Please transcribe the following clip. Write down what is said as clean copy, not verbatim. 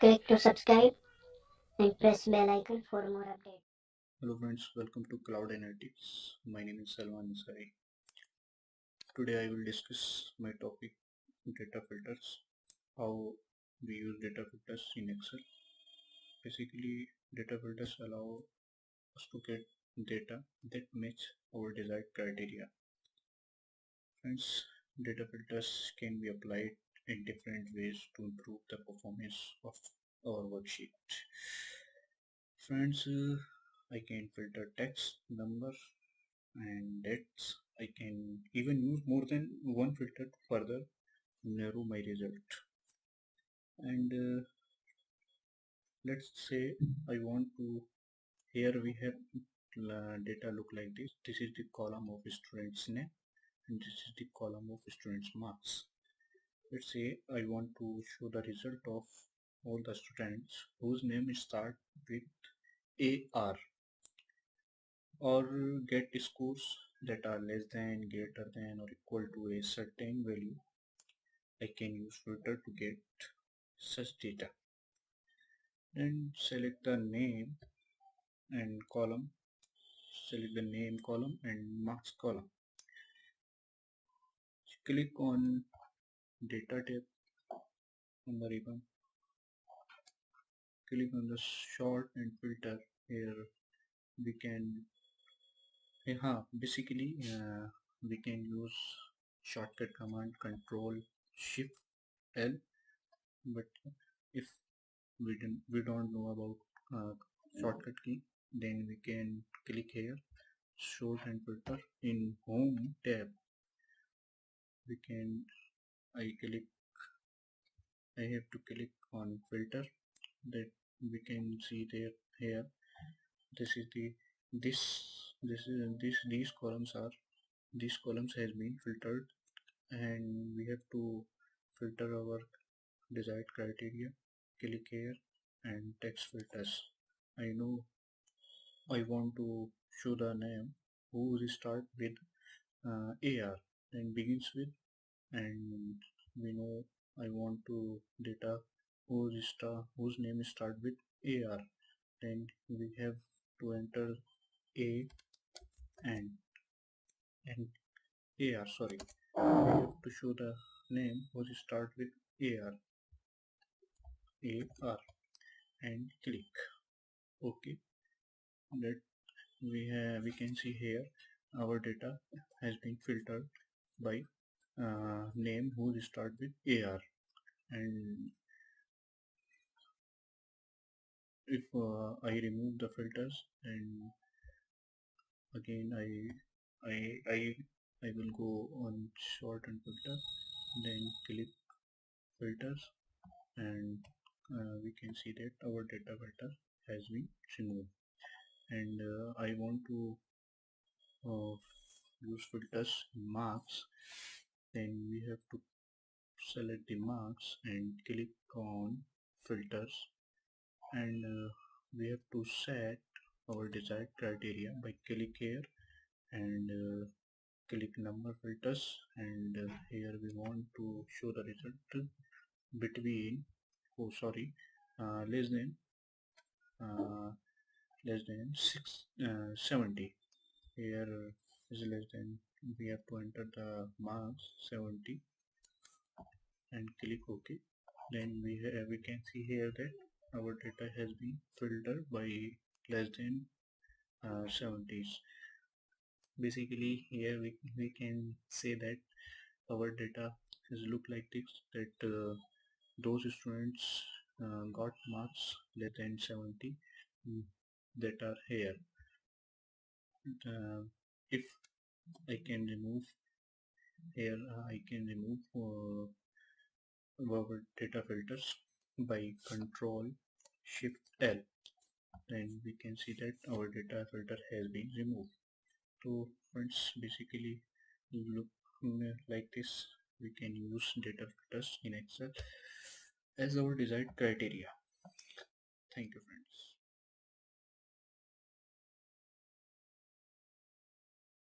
Click to subscribe and press bell icon for more updates. Hello friends, welcome to Cloud Analytics. My name is Salman Ansari. Today I will discuss my topic data filters, how we use data filters in Excel. Basically, data filters allow us to get data that match our desired criteria. Friends, data filters can be applied in different ways to improve the performance of our worksheet. Friends, I can filter text, number, and dates. I can even use more than one filter to further narrow my result. And let's say I want to, here we have data look like this. This is the column of students name and this is the column of students marks. Let's say I want to show the result of all the students whose name start with AR, or get scores that are less than, greater than, or equal to a certain value. I can use filter to get such data. Then select the name and column, select the name column and marks column. Click on data tab on the ribbon. Click on the sort and filter. Here we can, basically we can use shortcut command Control Shift L, but if we don't know about shortcut key, then we can click here sort and filter. In home tab we can, I have to click on filter, that we can see there. Here this is the these columns are, these columns has been filtered, and we have to filter our desired criteria. Click here and text filters. I know I want to show the name who start with AR and begins with, and we know I want to data whose name start with AR. Then we have to enter A and AR. Sorry, we have to show the name whose start with AR, and click OK. That we can see here our data has been filtered by name who start with AR. And if I remove the filters, and again I I I will go on sort and filter, then click filters, and we can see that our data filter has been removed. And I want to uh, use filters marks, then we have to select the marks and click on filters, and we have to set our desired criteria by click here and click number filters, and here we want to show the result between, less than uh, 70. Here is less than, we have to enter the marks 70 and click OK. Then we can see here that our data has been filtered by less than 70s. Basically here we can say that our data is look like this, that those students got marks less than 70 that are here. If I can remove here, I can remove our data filters by Control Shift L, then we can see that our data filter has been removed. So friends, basically look like this, we can use data filters in Excel as our desired criteria. Thank you friends.